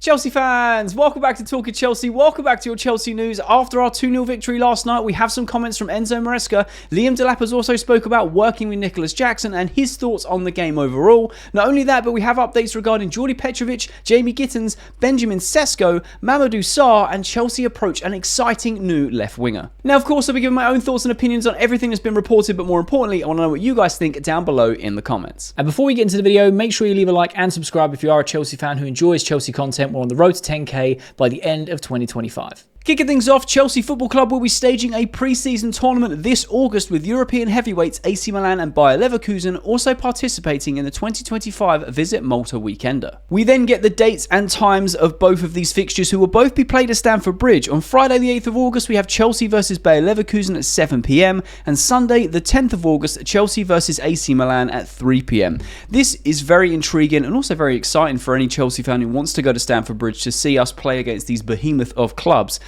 Chelsea fans, welcome back to Talking Chelsea. Welcome back to your Chelsea news. After our 2-0 victory last night, we have some comments from Enzo Maresca. Liam Delap has also spoke about working with Nicolas Jackson and his thoughts on the game overall. Not only that, but we have updates regarding Petrovic, Jamie Gittens, Benjamin Sesko, Mamadou Sarr, and Chelsea approach an exciting new left winger. Now, of course, I'll be giving my own thoughts and opinions on everything that's been reported, but more importantly, I want to know what you guys think down below in the comments. And before we get into the video, make sure you leave a like and subscribe if you are a Chelsea fan who enjoys Chelsea content. We're on the road to 10k by the end of 2025. Kicking things off, Chelsea Football Club will be staging a pre-season tournament this August with European heavyweights AC Milan and Bayer Leverkusen also participating in the 2025 Visit Malta Weekender. We then get the dates and times of both of these fixtures, who will both be played at Stamford Bridge. On Friday the 8th of August, we have Chelsea versus Bayer Leverkusen at 7 p.m. and Sunday the 10th of August, Chelsea versus AC Milan at 3 p.m. This is very intriguing and also very exciting for any Chelsea fan who wants to go to Stamford Bridge to see us play against these behemoth of clubs.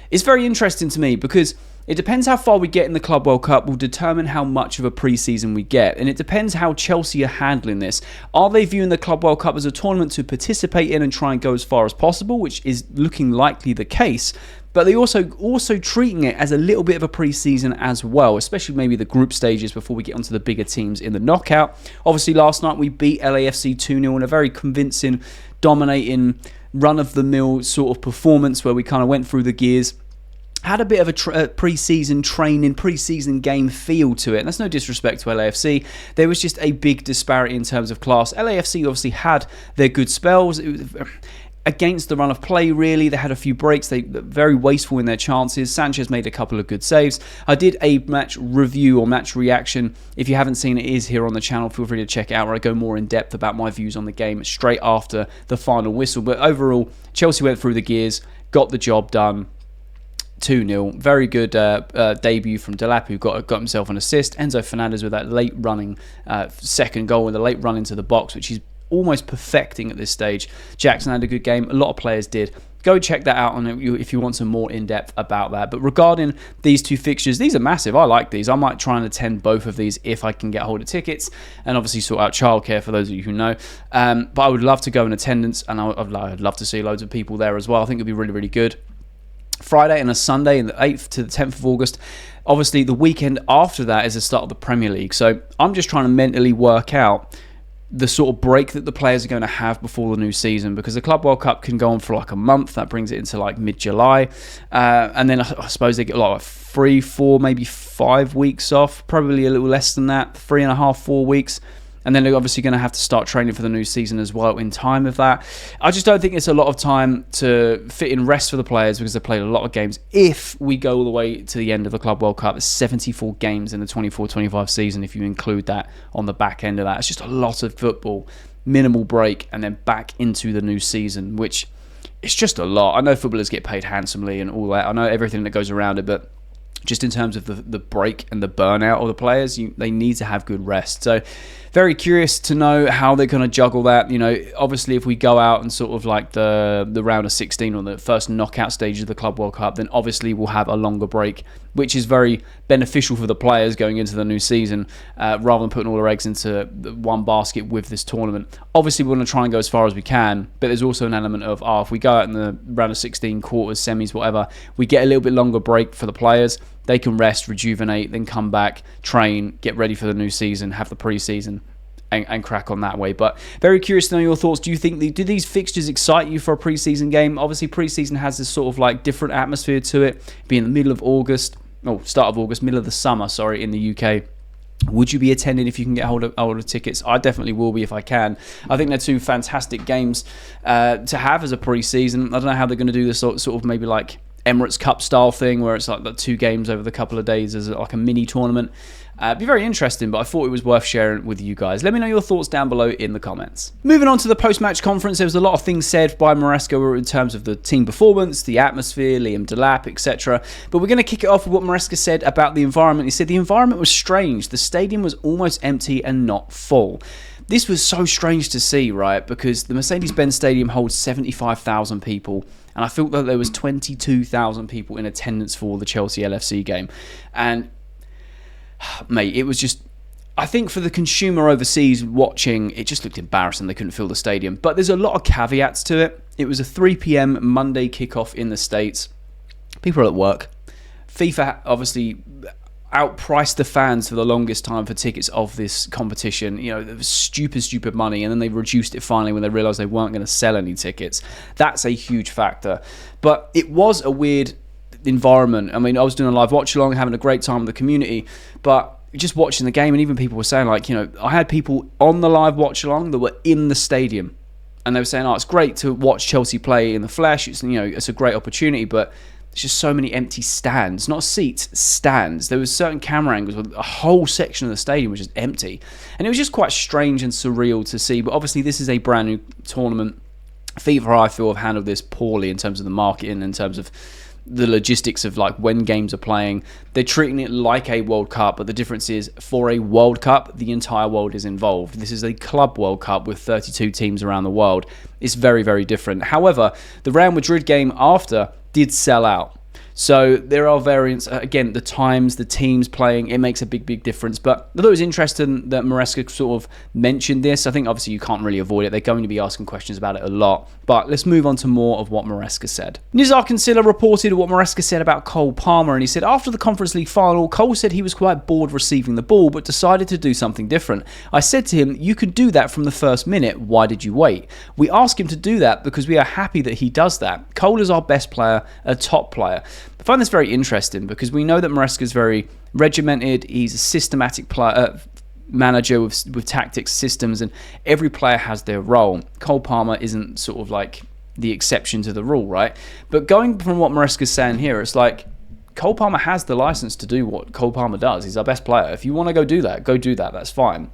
It's very interesting to me because it depends how far we get in the Club World Cup will determine how much of a pre-season we get, and it depends how Chelsea are handling this. Are they viewing the Club World Cup as a tournament to participate in and try and go as far as possible, which is looking likely the case, but they also treating it as a little bit of a pre-season as well, especially maybe the group stages before we get onto the bigger teams in the knockout. Obviously, last night we beat LAFC 2-0 in a very convincing, dominating, run-of-the-mill sort of performance where we kind of went through the gears. Had a bit of a pre-season training, pre-season game feel to it. And that's no disrespect to LAFC. There was just a big disparity in terms of class. LAFC obviously had their good spells. It was against the run of play, really. They had a few breaks. They were very wasteful in their chances. Sanchez made a couple of good saves. I did a match review or match reaction. If you haven't seen it, it is here on the channel. Feel free to check it out where I go more in depth about my views on the game straight after the final whistle. But overall, Chelsea went through the gears, got the job done. 2-0. Very good debut from Delap, who got himself an assist. Enzo Fernandez with that late running second goal with a late run into the box, which he's almost perfecting at this stage. Jackson had a good game. A lot of players did. Go check that out if you want some more in-depth about that. But regarding these two fixtures, these are massive. I like these. I might try and attend both of these if I can get hold of tickets, and obviously sort out childcare for those of you who know. But I would love to go in attendance, and I'd love to see loads of people there as well. I think it'd be really, really good. Friday and a Sunday, the 8th to the 10th of August. Obviously, the weekend after that is the start of the Premier League. So I'm just trying to mentally work out the sort of break that the players are going to have before the new season, because the Club World Cup can go on for like a month. That brings it into like mid-July. And then I suppose they get like 3, 4, maybe 5 weeks off. Probably a little less than that, 3.5, 4 weeks. And then they're obviously going to have to start training for the new season as well in time of that. I just don't think it's a lot of time to fit in rest for the players, because they've played a lot of games. If we go all the way to the end of the Club World Cup, it's 74 games in the 24-25 season if you include that on the back end of that. It's just a lot of football, minimal break, and then back into the new season, which it's just a lot. I know footballers get paid handsomely and all that. I know everything that goes around it, but just in terms of the break and the burnout of the players, they need to have good rest. So very curious to know how they're going to juggle that. You know, obviously if we go out and sort of like the round of 16 or the first knockout stage of the Club World Cup, then obviously we'll have a longer break, which is very beneficial for the players going into the new season, rather than putting all their eggs into one basket with this tournament. Obviously we want to try and go as far as we can, but there's also an element of, if we go out in the round of 16, quarters, semis, whatever, we get a little bit longer break for the players. They can rest, rejuvenate, then come back, train, get ready for the new season, have the pre-season, and crack on that way. But very curious to know your thoughts. Do these fixtures excite you for a pre-season game? Obviously, pre-season has this sort of like different atmosphere to it. Be in the middle of August, start of August, middle of the summer, in the UK. Would you be attending if you can get hold of tickets? I definitely will be if I can. I think they're two fantastic games to have as a pre-season. I don't know how they're going to do this sort of maybe like Emirates Cup style thing, where it's like the 2 games over the couple of days as like a mini tournament. It'd be very interesting, but I thought it was worth sharing with you guys. Let me know your thoughts down below in the comments. Moving on to the post-match conference, there was a lot of things said by Maresca in terms of the team performance, the atmosphere, Liam Delap, etc. But we're going to kick it off with what Maresca said about the environment. He said the environment was strange. The stadium was almost empty and not full. This was so strange to see, right? Because the Mercedes-Benz Stadium holds 75,000 people, and I felt that there was 22,000 people in attendance for the Chelsea LFC game. And mate, it was just, I think for the consumer overseas watching, it just looked embarrassing. They couldn't fill the stadium. But there's a lot of caveats to it. It was a 3 p.m. Monday kickoff in the States. People are at work. FIFA obviously outpriced the fans for the longest time for tickets of this competition. You know, it was stupid money, and then they reduced it finally when they realised they weren't going to sell any tickets. That's a huge factor. But it was a weird environment. I mean, I was doing a live watch along, having a great time with the community, but just watching the game, and even people were saying, like, you know, I had people on the live watch along that were in the stadium, and they were saying, oh, it's great to watch Chelsea play in the flesh. It's, you know, it's a great opportunity, but there's just so many empty stands, not seats, stands. There was certain camera angles with a whole section of the stadium was just empty. And it was just quite strange and surreal to see. But obviously this is a brand new tournament. FIFA, I feel, have handled this poorly in terms of the marketing, in terms of the logistics of like when games are playing. They're treating it like a World Cup, but the difference is for a World Cup, the entire world is involved. This is a club World Cup with 32 teams around the world. It's very, very different. However, the Real Madrid game after did sell out. So there are variants. Again, the times, the teams playing, it makes a big difference. But I thought it was interesting that Maresca sort of mentioned this. I think obviously you can't really avoid it. They're going to be asking questions about it a lot. But let's move on to more of what Maresca said. Nizar Kinsella reported what Maresca said about Cole Palmer, and he said after the Conference League final, Cole said he was quite bored receiving the ball, but decided to do something different. I said to him, you could do that from the first minute. Why did you wait? We ask him to do that because we are happy that he does that. Cole is our best player, a top player. I find this very interesting because we know that Maresca is very regimented. He's a systematic manager with tactics, systems, and every player has their role. Cole Palmer isn't sort of like the exception to the rule, right? But going from what Maresca's saying here, it's like Cole Palmer has the license to do what Cole Palmer does. He's our best player. If you want to go do that, go do that. That's fine.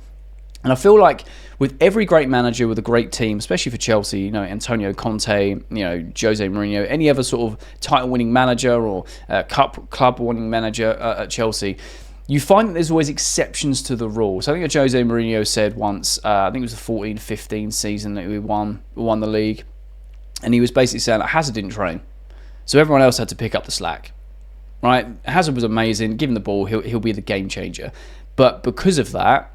And I feel like with every great manager with a great team, especially for Chelsea, you know, Antonio Conte, you know, Jose Mourinho, any other sort of title-winning manager or club-winning manager at Chelsea, you find that there's always exceptions to the rule. So I think Jose Mourinho said once, I think it was the 14-15 season that we won the league, and he was basically saying that Hazard didn't train, so everyone else had to pick up the slack. Right? Hazard was amazing. Give him the ball, he'll be the game changer. But because of that,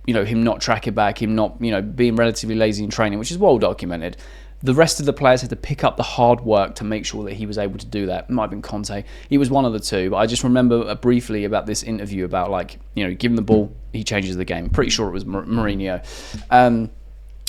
you know, him not tracking back, him not, you know, being relatively lazy in training, which is well documented, the rest of the players had to pick up the hard work to make sure that he was able to do that. It might have been Conte. He was one of the two. But I just remember briefly about this interview about, like, you know, give him the ball, he changes the game. Pretty sure it was Mourinho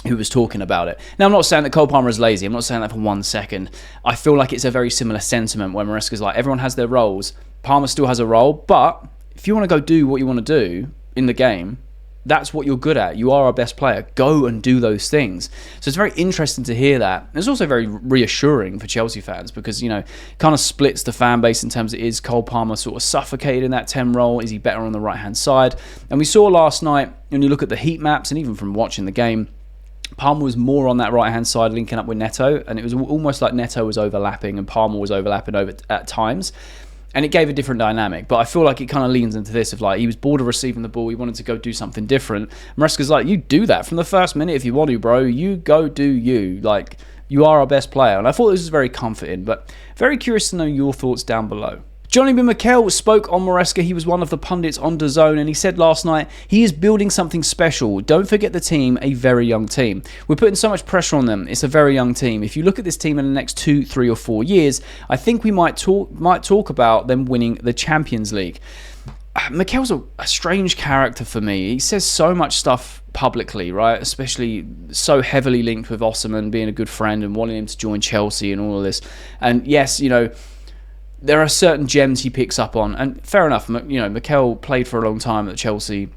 who was talking about it. Now, I'm not saying that Cole Palmer is lazy. I'm not saying that for 1 second. I feel like it's a very similar sentiment where Maresca's like, everyone has their roles. Palmer still has a role. But if you want to go do what you want to do in the game, that's what you're good at. You are our best player. Go and do those things. So it's very interesting to hear that. It's also very reassuring for Chelsea fans because, you know, it kind of splits the fan base in terms of, is Cole Palmer sort of suffocated in that 10 role? Is he better on the right-hand side? And we saw last night, when you look at the heat maps and even from watching the game, Palmer was more on that right-hand side linking up with Neto, and it was almost like Neto was overlapping and Palmer was overlapping at times. And it gave a different dynamic. But I feel like it kind of leans into this of like, he was bored of receiving the ball. He wanted to go do something different. Maresca's like, you do that from the first minute if you want to, bro. You go do you. Like, you are our best player. And I thought this was very comforting. But very curious to know your thoughts down below. Johnny B. Mikel spoke on Maresca. He was one of the pundits on DAZN, and he said last night, he is building something special. Don't forget the team, a very young team. We're putting so much pressure on them. It's a very young team. If you look at this team in the next 2, 3 or 4 years, I think we might talk about them winning the Champions League. Mikel's a strange character for me. He says so much stuff publicly, right? Especially so heavily linked with Osimhen being a good friend and wanting him to join Chelsea and all of this. And yes, you know, there are certain gems he picks up on, and fair enough. You know, Mikel played for a long time at Chelsea.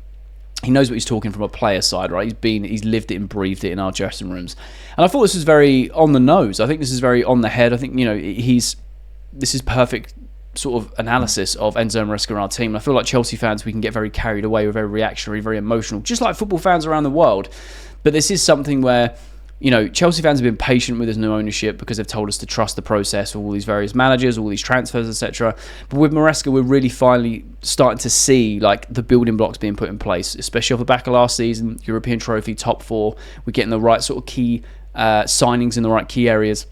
He knows what he's talking from a player side, right? He's lived it and breathed it in our dressing rooms, and I thought this was very on the nose. I think this is very on the head. I think, you know, this is perfect sort of analysis of Enzo Maresca and our team. And I feel like Chelsea fans, we can get very carried away, we're very reactionary, very emotional, just like football fans around the world. But this is something where, you know, Chelsea fans have been patient with this new ownership because they've told us to trust the process of all these various managers, all these transfers, etc. But with Maresca, we're really finally starting to see like the building blocks being put in place, especially off the back of last season, European trophy, top 4. We're getting the right sort of key signings in the right key areas.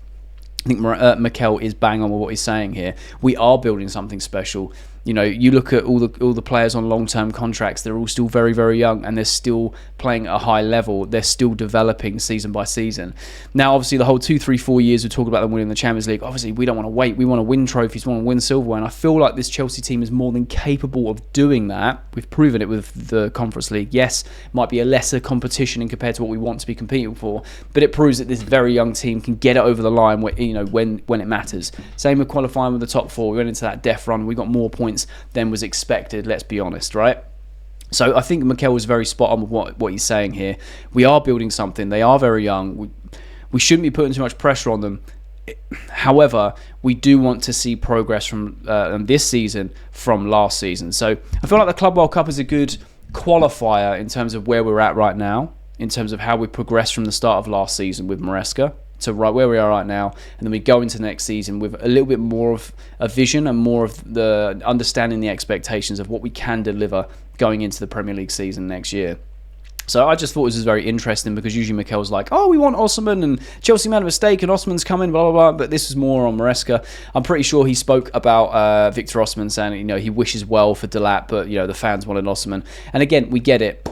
I think Mikel is bang on with what he's saying here. We are building something special. You know, you look at all the players on long-term contracts, they're all still very, very young, and they're still playing at a high level. They're still developing season by season. Now, obviously, the whole 2, 3, 4 years we talk about them winning the Champions League, obviously, we don't want to wait. We want to win trophies, we want to win silverware, and I feel like this Chelsea team is more than capable of doing that. We've proven it with the Conference League. Yes, it might be a lesser competition in compared to what we want to be competing for, but it proves that this very young team can get it over the line when it matters. Same with qualifying with the top 4. We went into that death run. We got more points than was expected, let's be honest, right? So I think Mikel was very spot on with what he's saying here. We are building something. They are very young. We shouldn't be putting too much pressure on them. However, we do want to see progress from this season from last season. So I feel like the Club World Cup is a good qualifier in terms of where we're at right now, in terms of how we progressed from the start of last season with Maresca to right where we are right now, and then we go into next season with a little bit more of a vision and more of the understanding the expectations of what we can deliver going into the Premier League season next year. So I just thought this was very interesting, because usually Mikel's like, oh, we want Osimhen, and Chelsea made a mistake and Osimhen's coming, blah, blah, blah. But this was more on Maresca. I'm pretty sure he spoke about Victor Osimhen, saying, he wishes well for Delap, but, the fans wanted Osimhen. And again, we get it,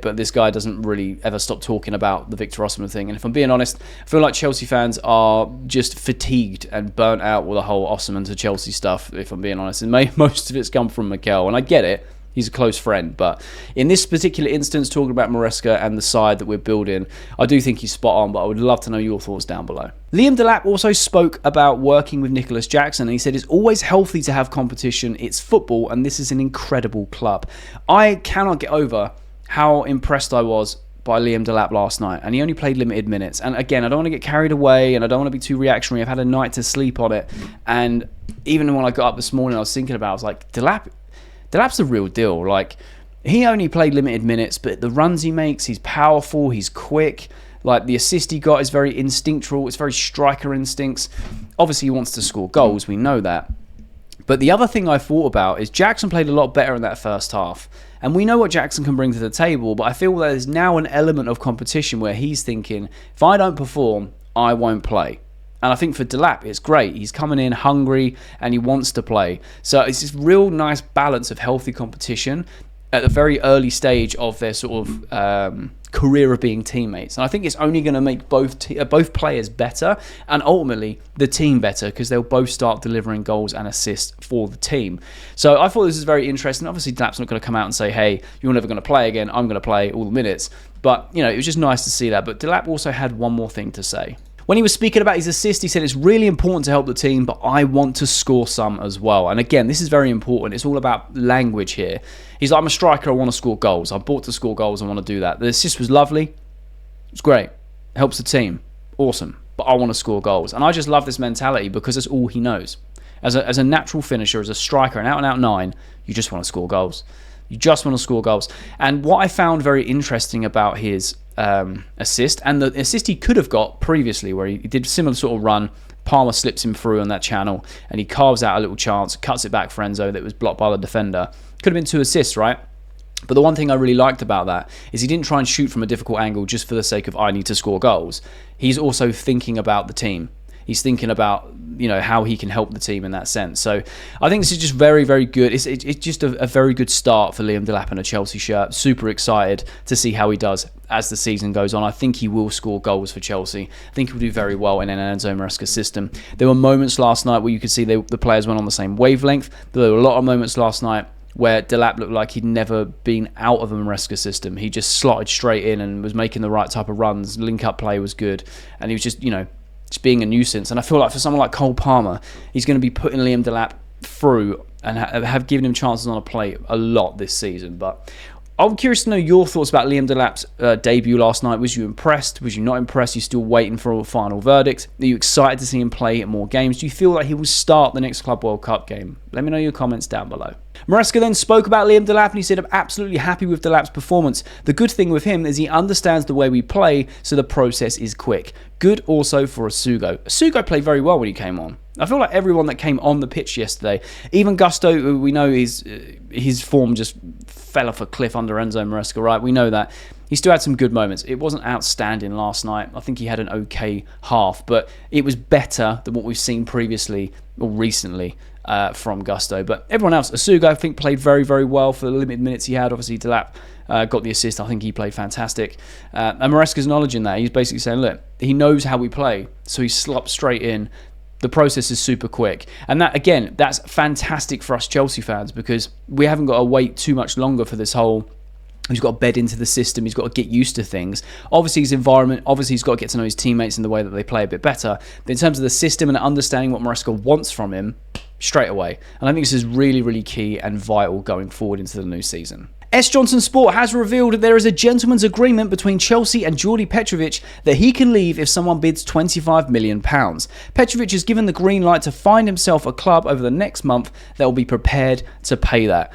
but this guy doesn't really ever stop talking about the Victor Osimhen thing. And if I'm being honest, I feel like Chelsea fans are just fatigued and burnt out with the whole Osimhen to Chelsea stuff, if I'm being honest. And most of it's come from Mikel, and I get it. He's a close friend, but in this particular instance, talking about Maresca and the side that we're building, I do think he's spot on, but I would love to know your thoughts down below. Liam Delap also spoke about working with Nicolas Jackson, and he said it's always healthy to have competition, it's football, and this is an incredible club. I cannot get over how impressed I was by Liam Delap last night, and he only played limited minutes. And again, I don't want to get carried away, and I don't want to be too reactionary. I've had a night to sleep on it, and even when I got up this morning, I was thinking about it, I was like, Delap's the real deal. Like, he only played limited minutes, but the runs he makes, he's powerful, he's quick. Like, the assist he got is very instinctual. It's very striker instincts. Obviously, he wants to score goals. We know that. But the other thing I thought about is Jackson played a lot better in that first half. And we know what Jackson can bring to the table, but I feel there's now an element of competition where he's thinking, if I don't perform, I won't play. And I think for Delap, it's great. He's coming in hungry and he wants to play. So it's this real nice balance of healthy competition at the very early stage of their sort of career of being teammates. And I think it's only going to make both players better, and ultimately the team better, because they'll both start delivering goals and assists for the team. So I thought this was very interesting. Obviously, Delap's not going to come out and say, hey, you're never going to play again. I'm going to play all the minutes. But, it was just nice to see that. But Delap also had one more thing to say. When he was speaking about his assist, he said, it's really important to help the team, but I want to score some as well. And again, this is very important. It's all about language here. He's like, I'm a striker, I want to score goals. I'm bought to score goals, I want to do that. The assist was lovely. It's great. It helps the team. Awesome. But I want to score goals. And I just love this mentality, because it's all he knows. As a natural finisher, as a striker, an out-and-out 9, you just want to score goals. You just want to score goals. And what I found very interesting about his assist, and the assist he could have got previously, where he did a similar sort of run, Palmer slips him through on that channel, and he carves out a little chance, cuts it back for Enzo that was blocked by the defender. Could have been 2 assists, right? But the one thing I really liked about that is he didn't try and shoot from a difficult angle just for the sake of, I need to score goals. He's also thinking about the team. He's thinking about, how he can help the team in that sense. So I think this is just very, very good. It's just a very good start for Liam Delap in a Chelsea shirt. Super excited to see how he does as the season goes on. I think he will score goals for Chelsea. I think he will do very well in an Enzo Maresca system. There were moments last night where you could see the players went on the same wavelength. There were a lot of moments last night where Delap looked like he'd never been out of a Maresca system. He just slotted straight in and was making the right type of runs. Link-up play was good. And he was just, just being a nuisance. And I feel like for someone like Cole Palmer, he's going to be putting Liam Delap through and have given him chances on a plate a lot this season. But I'm curious to know your thoughts about Liam Delap's debut last night. Was you impressed? Was you not impressed? Are you still waiting for a final verdict? Are you excited to see him play at more games? Do you feel like he will start the next Club World Cup game? Let me know your comments down below. Maresca then spoke about Liam Delap, and he said, I'm absolutely happy with Delap's performance. The good thing with him is he understands the way we play, so the process is quick. Good also for Asugo. Asugo played very well when he came on. I feel like everyone that came on the pitch yesterday, even Gusto, we know his form just fell off a cliff under Enzo Maresca, right? We know that. He still had some good moments. It wasn't outstanding last night. I think he had an okay half, but it was better than what we've seen previously or recently. from Gusto. But everyone else, Asuga, I think, played very, very well for the limited minutes he had. Obviously, Delap got the assist. I think he played fantastic. And Maresca's acknowledging that. He's basically saying, look, he knows how we play, so he slops straight in. The process is super quick. And that, again, that's fantastic for us Chelsea fans, because we haven't got to wait too much longer for this whole... He's got to bed into the system. He's got to get used to things. Obviously, his environment. Obviously, he's got to get to know his teammates in the way that they play a bit better. But in terms of the system and understanding what Maresca wants from him, straight away. And I think this is really, really key and vital going forward into the new season. S. Johnson Sport has revealed that there is a gentleman's agreement between Chelsea and Jordi Petrovic that he can leave if someone bids £25 million. Petrovic is given the green light to find himself a club over the next month that will be prepared to pay that.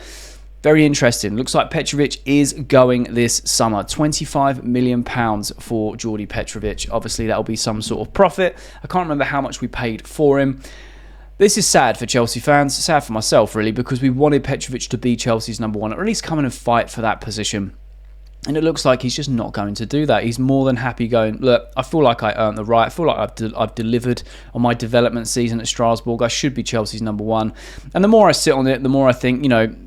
Very interesting. Looks like Petrovic is going this summer. £25 million for Jordi Petrovic. Obviously, that will be some sort of profit. I can't remember how much we paid for him. This is sad for Chelsea fans, sad for myself really, because we wanted Petrovic to be Chelsea's number one, or at least come in and fight for that position. And it looks like he's just not going to do that. He's more than happy going, look, I feel like I earned the right. I feel like I've delivered on my development season at Strasbourg. I should be Chelsea's number one. And the more I sit on it, the more I think,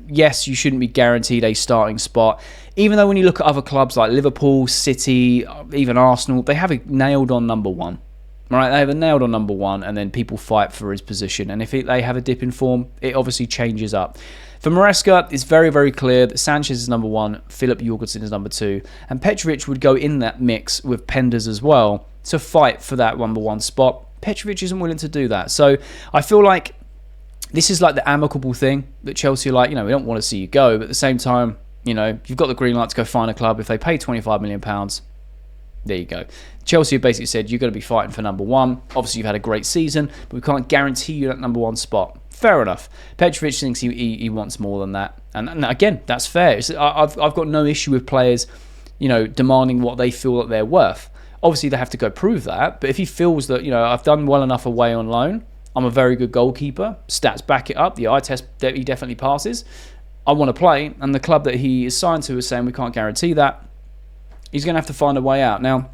yes, you shouldn't be guaranteed a starting spot. Even though when you look at other clubs like Liverpool, City, even Arsenal, they have it nailed on number one. Right, they have a nailed on number one, and then people fight for his position. And if they have a dip in form, it obviously changes up. For Maresca, it's very, very clear that Sanchez is number one, Philip Jorgensen is number two, and Petrovic would go in that mix with Penders as well to fight for that number one spot. Petrovic isn't willing to do that. So I feel like this is like the amicable thing that Chelsea are like, we don't want to see you go, but at the same time, you've got the green light to go find a club. If they pay £25 million, there you go. Chelsea have basically said, you're going to be fighting for number one. Obviously, you've had a great season, but we can't guarantee you that number one spot. Fair enough. Petrovic thinks he wants more than that. And again, that's fair. I've got no issue with players, demanding what they feel that they're worth. Obviously, they have to go prove that. But if he feels that, I've done well enough away on loan, I'm a very good goalkeeper, stats back it up, the eye test he definitely passes, I want to play, and the club that he is signed to is saying we can't guarantee that, he's going to have to find a way out. Now,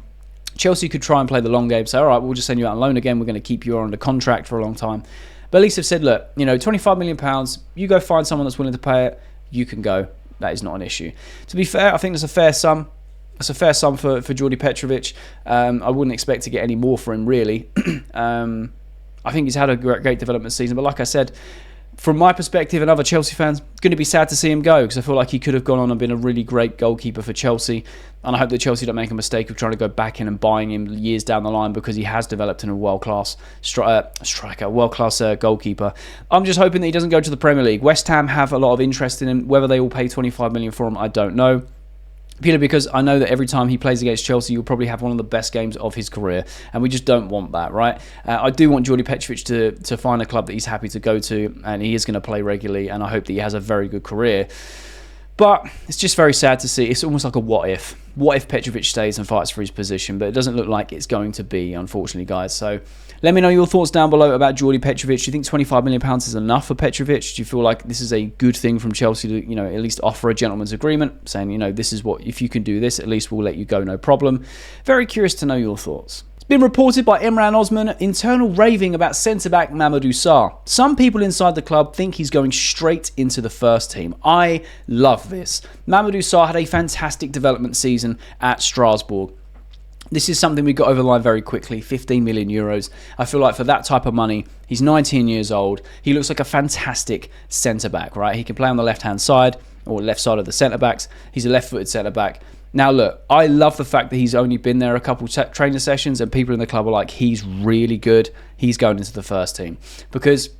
Chelsea could try and play the long game, say, all right, we'll just send you out on loan again, we're going to keep you under contract for a long time. But at least they've said, look, £25 million, you go find someone that's willing to pay it, you can go. That is not an issue. To be fair, I think that's a fair sum. That's a fair sum for Jordi Petrovic. I wouldn't expect to get any more for him, really. I think he's had a great development season, but like I said, from my perspective and other Chelsea fans, going to be sad to see him go, because I feel like he could have gone on and been a really great goalkeeper for Chelsea. And I hope that Chelsea don't make a mistake of trying to go back in and buying him years down the line, because he has developed into a world-class striker, world-class goalkeeper. I'm just hoping that he doesn't go to the Premier League. West Ham have a lot of interest in him. Whether they will pay £25 million for him, I don't know. Purely because I know that every time he plays against Chelsea, you'll probably have one of the best games of his career, and we just don't want that, right? I do want Jordi Petrovic to find a club that he's happy to go to, and he is going to play regularly, and I hope that he has a very good career. But it's just very sad to see. It's almost like a what if. What if Petrovic stays and fights for his position? But it doesn't look like it's going to be, unfortunately, guys. So let me know your thoughts down below about Jordi Petrovic. Do you think £25 million is enough for Petrovic? Do you feel like this is a good thing from Chelsea to, at least offer a gentleman's agreement, saying, this is what, if you can do this, at least we'll let you go, no problem. Very curious to know your thoughts. Been reported by Imran Osman, internal raving about centre-back Mamadou Sarr. Some people inside the club think he's going straight into the first team. I love this. Mamadou Sarr had a fantastic development season at Strasbourg. This is something we got over the line very quickly, 15 million euros. I feel like for that type of money, he's 19 years old. He looks like a fantastic centre-back, right? He can play on the left-hand side, or left side of the centre-backs. He's a left-footed centre-back. Now, look, I love the fact that he's only been there a couple trainer sessions, and people in the club are like, he's really good. He's going into the first team. Because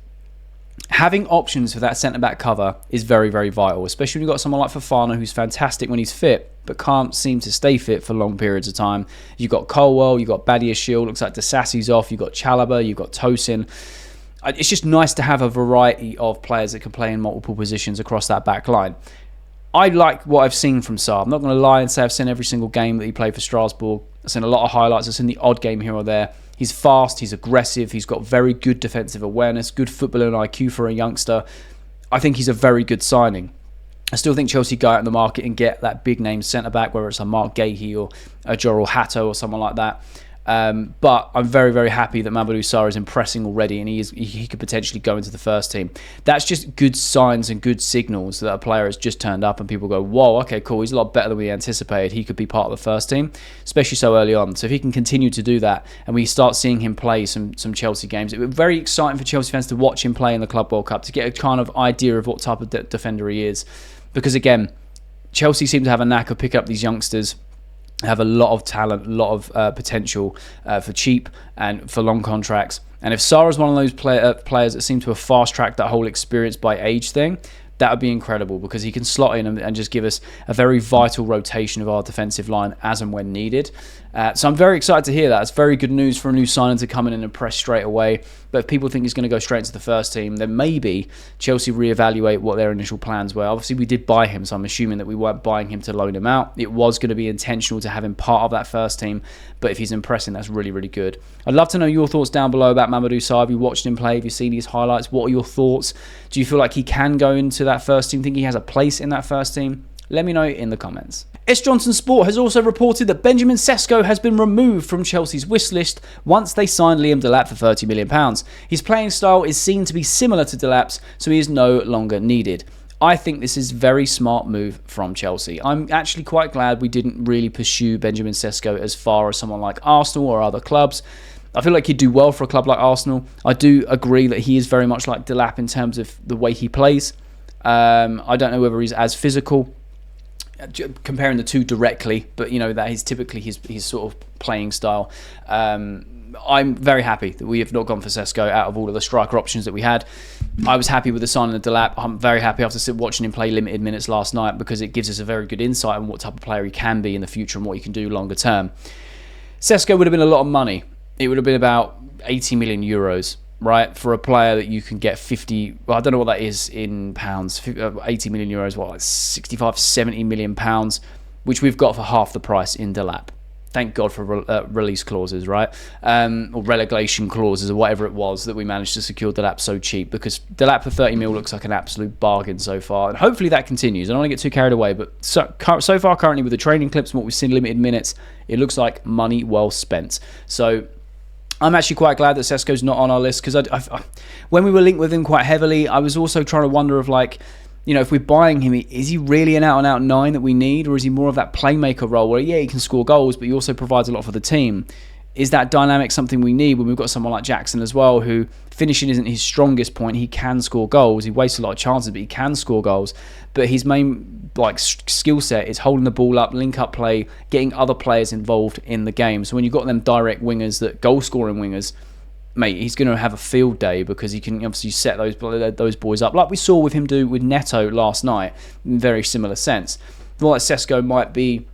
having options for that centre-back cover is very, very vital, especially when you've got someone like Fofana, who's fantastic when he's fit, but can't seem to stay fit for long periods of time. You've got Colwell, you've got Badiashile, looks like Desassi's off, you've got Chalobah, you've got Tosin. It's just nice to have a variety of players that can play in multiple positions across that back line. I like what I've seen from Sarr. I'm not going to lie and say I've seen every single game that he played for Strasbourg. I've seen a lot of highlights. I've seen the odd game here or there. He's fast, he's aggressive, he's got very good defensive awareness, good footballing IQ for a youngster. I think he's a very good signing. I still think Chelsea go out in the market and get that big name centre-back, whether it's a Mark Gahey or a Joral Hatto or someone like that. But I'm very, very happy that Mamadou Sarr is impressing already, and he could potentially go into the first team. That's just good signs and good signals that a player has just turned up and people go, whoa, okay, cool, he's a lot better than we anticipated. He could be part of the first team, especially so early on. So if he can continue to do that and we start seeing him play some Chelsea games, it would be very exciting for Chelsea fans to watch him play in the Club World Cup, to get a kind of idea of what type of defender he is. Because again, Chelsea seem to have a knack of picking up these youngsters, have a lot of talent, a lot of potential for cheap and for long contracts. And if Sarr is one of those players that seem to have fast-tracked that whole experience by age thing, that would be incredible, because he can slot in and just give us a very vital rotation of our defensive line as and when needed. So I'm very excited to hear that. It's very good news for a new signing to come in and impress straight away. But if people think he's going to go straight into the first team, then maybe Chelsea reevaluate what their initial plans were. Obviously, we did buy him, so I'm assuming that we weren't buying him to loan him out. It was going to be intentional to have him part of that first team. But if he's impressing, that's really, really good. I'd love to know your thoughts down below about Mamadou Sarr. Have you watched him play? Have you seen his highlights? What are your thoughts? Do you feel like he can go into that first team? Think he has a place in that first team? Let me know in the comments. S. Johnson Sport has also reported that Benjamin Sesko has been removed from Chelsea's wish list once they signed Liam Delap for £30 million. His playing style is seen to be similar to Delap's, so he is no longer needed. I think this is a very smart move from Chelsea. I'm actually quite glad we didn't really pursue Benjamin Sesko as far as someone like Arsenal or other clubs. I feel like he'd do well for a club like Arsenal. I do agree that he is very much like Delap in terms of the way he plays. I don't know whether he's as physical, comparing the two directly, but that is typically his sort of playing style. I'm very happy that we have not gone for Sesko out of all of the striker options that we had. I was happy with the signing of Delap. I'm very happy after watching him play limited minutes last night, because it gives us a very good insight on what type of player he can be in the future and what he can do longer term. Sesko would have been a lot of money. It would have been about 80 million euros. Right, for a player that you can get 50, well, I don't know what that is in pounds, 80 million euros, what, like 65, 70 million pounds, which we've got for half the price in Delap. Thank God for release clauses, right? Or relegation clauses, or whatever it was that we managed to secure Delap so cheap, because Delap for 30 mil looks like an absolute bargain so far, and hopefully that continues. I don't want to get too carried away, but so far currently with the training clips and what we've seen limited minutes, it looks like money well spent. So I'm actually quite glad that Sesko's not on our list, because when we were linked with him quite heavily, I was also trying to wonder of if we're buying him, is he really an out-and-out 9 that we need, or is he more of that playmaker role where, yeah, he can score goals, but he also provides a lot for the team? Is that dynamic something we need when we've got someone like Jackson as well, who finishing isn't his strongest point? He can score goals. He wastes a lot of chances, but he can score goals. But his main skill set is holding the ball up, link-up play, getting other players involved in the game. So when you've got them direct wingers, that goal-scoring wingers, mate, he's going to have a field day, because he can obviously set those boys up, like we saw with him do with Neto last night, in a very similar sense. Well, like Sesko might be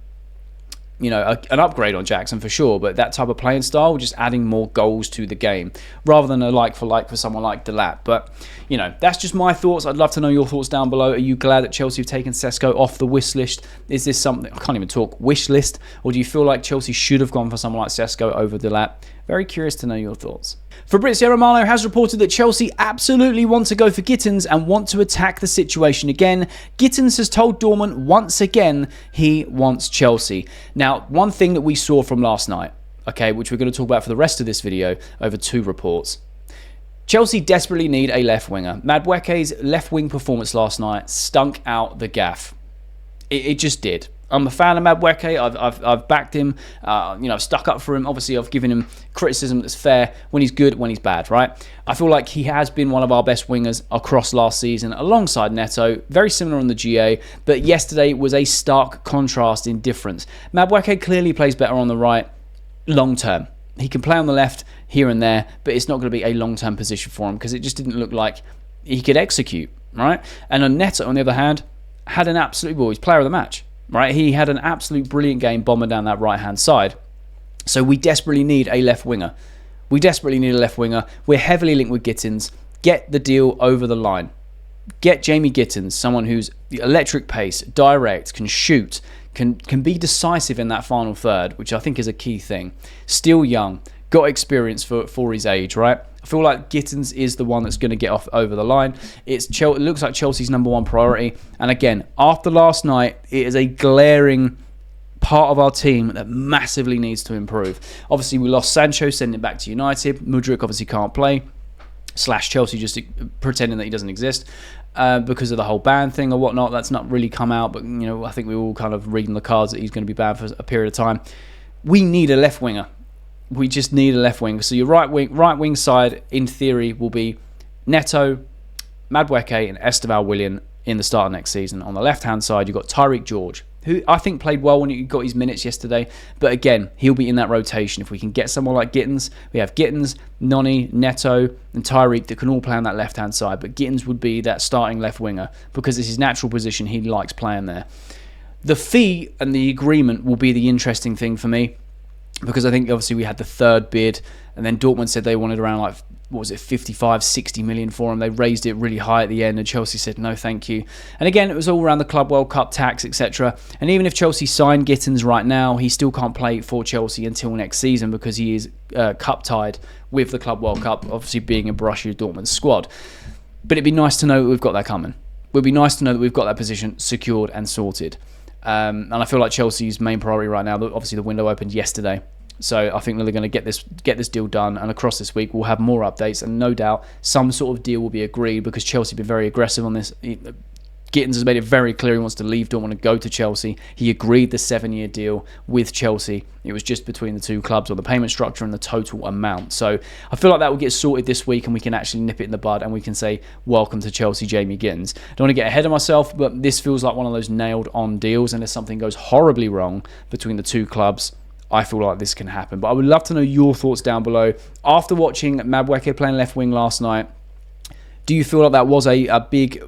an upgrade on Jackson for sure, but that type of playing style, just adding more goals to the game rather than a like for someone like Delap. But that's just my thoughts. I'd love to know your thoughts down below. Are you glad that Chelsea have taken Sesko off the wish list? Is this something, I can't even talk, wish list, or do you feel like Chelsea should have gone for someone like Sesko over Delap? Very curious to know your thoughts. Fabrizio Romano has reported that Chelsea absolutely want to go for Gittens and want to attack the situation again. Gittens has told Dortmund once again he wants Chelsea. Now, one thing that we saw from last night, okay, which we're going to talk about for the rest of this video over two reports. Chelsea desperately need a left winger. Madueke's left wing performance last night stunk out the gaff. It just did. I'm a fan of Madueke. I've backed him. I've stuck up for him. Obviously, I've given him criticism that's fair when he's good, when he's bad, right? I feel like he has been one of our best wingers across last season, alongside Neto. Very similar on the GA, but yesterday was a stark contrast in difference. Madueke clearly plays better on the right long term. He can play on the left here and there, but it's not going to be a long-term position for him, because it just didn't look like he could execute, right? And on Neto, on the other hand, had an absolute, well, he's player of the match. Right, he had an absolute brilliant game bombing down that right-hand side. So we desperately need a left winger. We're heavily linked with Gittens. Get the deal over the line. Get Jamie Gittens, someone who's electric pace, direct, can shoot, can be decisive in that final third, which I think is a key thing. Still young, got experience for his age, right? I feel like Gittens is the one that's going to get off over the line. It looks like Chelsea's #1 priority. And again, after last night, it is a glaring part of our team that massively needs to improve. Obviously, we lost Sancho, sending him back to United. Mudryk obviously can't play. / Chelsea just pretending that he doesn't exist because of the whole ban thing or whatnot. That's not really come out, but I think we're all kind of reading the cards that he's going to be banned for a period of time. We need a left winger. We just need a left winger. So your right wing side, in theory, will be Neto, Madueke, and Esteval Willian in the start of next season. On the left-hand side, you've got Tyreek George, who I think played well when he got his minutes yesterday. But again, he'll be in that rotation. If we can get someone like Gittens, we have Gittens, Noni, Neto, and Tyreek that can all play on that left-hand side. But Gittens would be that starting left winger because it's his natural position. He likes playing there. The fee and the agreement will be the interesting thing for me, because I think obviously we had the third bid, and then Dortmund said they wanted around 55, 60 million for him. They raised it really high at the end, and Chelsea said no thank you. And again, it was all around the Club World Cup tax, etc. And even if Chelsea signed Gittens right now, he still can't play for Chelsea until next season because he is cup tied with the Club World Cup, obviously being in Borussia Dortmund's squad. But it'd be nice to know that we've got that coming. It would be nice to know that we've got that position secured and sorted. And I feel like Chelsea's main priority right now, obviously the window opened yesterday, so I think they're going to get this deal done, and across this week we'll have more updates, and no doubt some sort of deal will be agreed because Chelsea have been very aggressive on this. Gittens has made it very clear he wants to leave Dortmund and go to Chelsea. He agreed the 7-year deal with Chelsea. It was just between the two clubs on the payment structure and the total amount. So I feel like that will get sorted this week and we can actually nip it in the bud and we can say, welcome to Chelsea, Jamie Gittens. Don't want to get ahead of myself, but this feels like one of those nailed on deals, and if something goes horribly wrong between the two clubs, I feel like this can happen. But I would love to know your thoughts down below. After watching Madueke playing left wing last night, do you feel like that was a big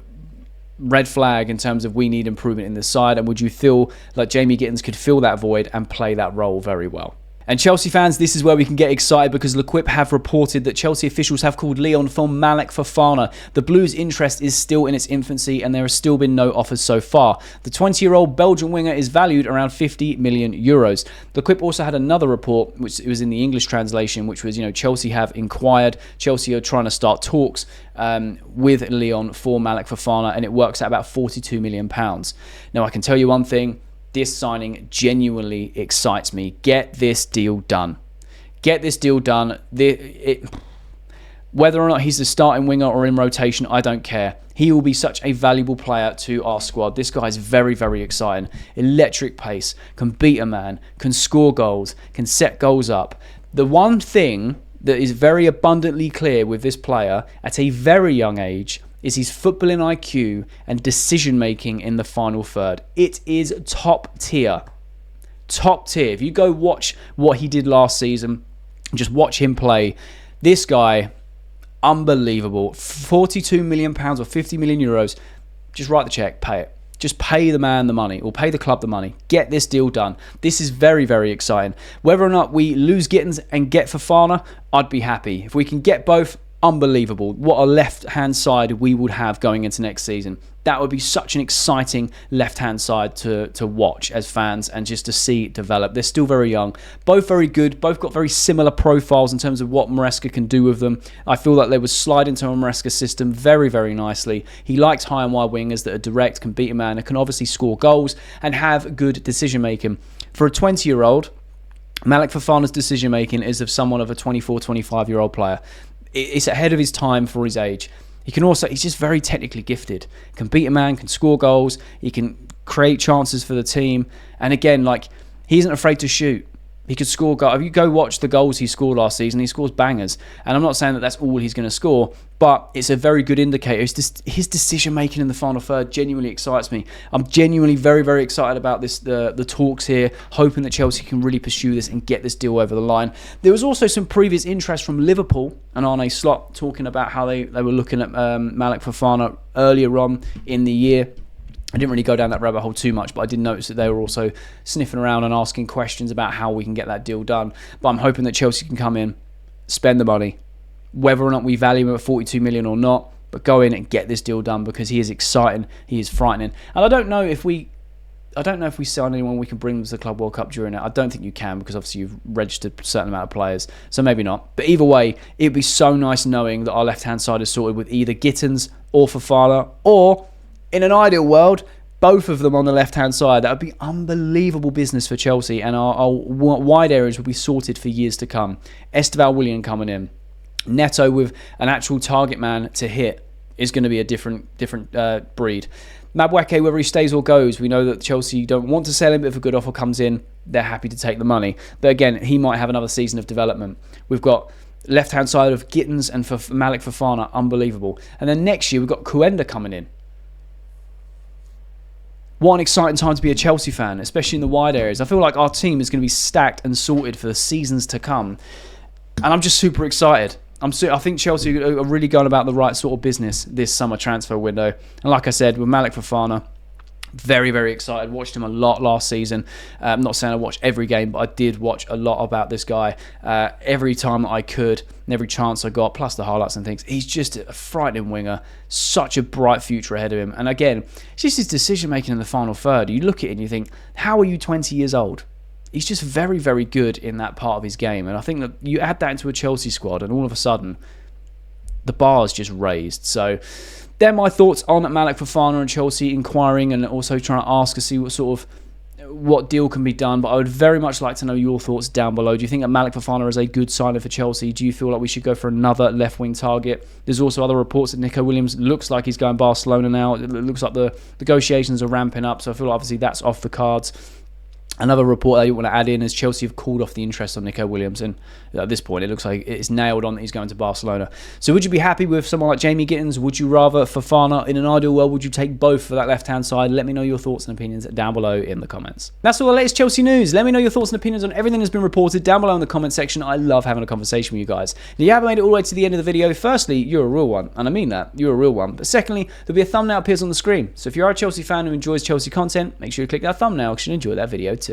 red flag in terms of we need improvement in this side, and would you feel like Jamie Gittens could fill that void and play that role very well? And Chelsea fans, this is where we can get excited because L'Equipe have reported that Chelsea officials have called Lyon for Malick Fofana. The Blues' interest is still in its infancy and there has still been no offers so far. The 20-year-old Belgian winger is valued around 50 million euros. L'Equipe also had another report, which was in the English translation, which was, Chelsea have inquired. Chelsea are trying to start talks with Lyon for Malick Fofana, and it works out about £42 million. Now, I can tell you one thing. This signing genuinely excites me. Get this deal done. Get this deal done. Whether or not he's the starting winger or in rotation, I don't care. He will be such a valuable player to our squad. This guy is very, very exciting. Electric pace, can beat a man, can score goals, can set goals up. The one thing that is very abundantly clear with this player at a very young age is his footballing IQ and decision-making in the final third. It is top tier. Top tier. If you go watch what he did last season, just watch him play, this guy, unbelievable. £42 million or 50 million euros, just write the check, pay it. Just pay the man the money or pay the club the money. Get this deal done. This is very, very exciting. Whether or not we lose Gittens and get Fofana, I'd be happy. If we can get both, unbelievable. What a left-hand side we would have going into next season. That would be such an exciting left-hand side to watch as fans and just to see it develop. They're still very young. Both very good. Both got very similar profiles in terms of what Maresca can do with them. I feel like they would slide into a Maresca system very, very nicely. He likes high and wide wingers that are direct, can beat a man, and can obviously score goals and have good decision-making. For a 20-year-old, Malick Fofana's decision-making is of someone of a 24, 25-year-old player. It's ahead of his time for his age. He's just very technically gifted. Can beat a man, can score goals, he can create chances for the team. And again, he isn't afraid to shoot. He could score goals. If you go watch the goals he scored last season, he scores bangers. And I'm not saying that that's all he's going to score, but it's a very good indicator. His decision-making in the final third genuinely excites me. I'm genuinely very, very excited about this. The talks here, hoping that Chelsea can really pursue this and get this deal over the line. There was also some previous interest from Liverpool and Arne Slot talking about how they were looking at Malick Fofana earlier on in the year. I didn't really go down that rabbit hole too much, but I did notice that they were also sniffing around and asking questions about how we can get that deal done. But I'm hoping that Chelsea can come in, spend the money, whether or not we value him at 42 million or not, but go in and get this deal done because he is exciting, he is frightening. And I don't know if we sign anyone we can bring them to the Club World Cup during it. I don't think you can because obviously you've registered a certain amount of players, so maybe not. But either way, it'd be so nice knowing that our left-hand side is sorted with either Gittens or Fofana, or in an ideal world, both of them on the left-hand side. That would be unbelievable business for Chelsea, and our wide areas will be sorted for years to come. Esteval Willian coming in. Neto with an actual target man to hit is going to be a different breed. Mabueke, whether he stays or goes, we know that Chelsea don't want to sell him, but if a good offer comes in, they're happy to take the money. But again, he might have another season of development. We've got left-hand side of Gittens and Malick Fofana, unbelievable. And then next year, we've got Kuenda coming in. What an exciting time to be a Chelsea fan, especially in the wide areas. I feel like our team is going to be stacked and sorted for the seasons to come. And I'm just super excited. I think Chelsea are really going about the right sort of business this summer transfer window. And like I said, with Malick Fofana, very, very excited. Watched him a lot last season. I'm not saying I watched every game, but I did watch a lot about this guy every time that I could and every chance I got, plus the highlights and things. He's just a frightening winger. Such a bright future ahead of him. And again, it's just his decision-making in the final third. You look at it and you think, how are you 20 years old? He's just very, very good in that part of his game. And I think that you add that into a Chelsea squad and all of a sudden, the bar is just raised. So they're my thoughts on Malick Fofana and Chelsea inquiring and also trying to ask to see what deal can be done. But I would very much like to know your thoughts down below. Do you think that Malick Fofana is a good signing for Chelsea? Do you feel like we should go for another left-wing target? There's also other reports that Nico Williams looks like he's going Barcelona now. It looks like the negotiations are ramping up. So I feel like obviously that's off the cards. Another report that you want to add in is Chelsea have called off the interest on Nico Williams, and at this point it looks like it's nailed on that he's going to Barcelona. So would you be happy with someone like Jamie Gittens? Would you rather Fofana? In an ideal world, would you take both for that left-hand side? Let me know your thoughts and opinions down below in the comments. That's all the latest Chelsea news. Let me know your thoughts and opinions on everything that's been reported down below in the comment section. I love having a conversation with you guys. If you haven't made it all the way to the end of the video, firstly, you're a real one, and I mean that, you're a real one. But secondly, there'll be a thumbnail appears on the screen. So if you're a Chelsea fan who enjoys Chelsea content, make sure you click that thumbnail because you'll enjoy that video too.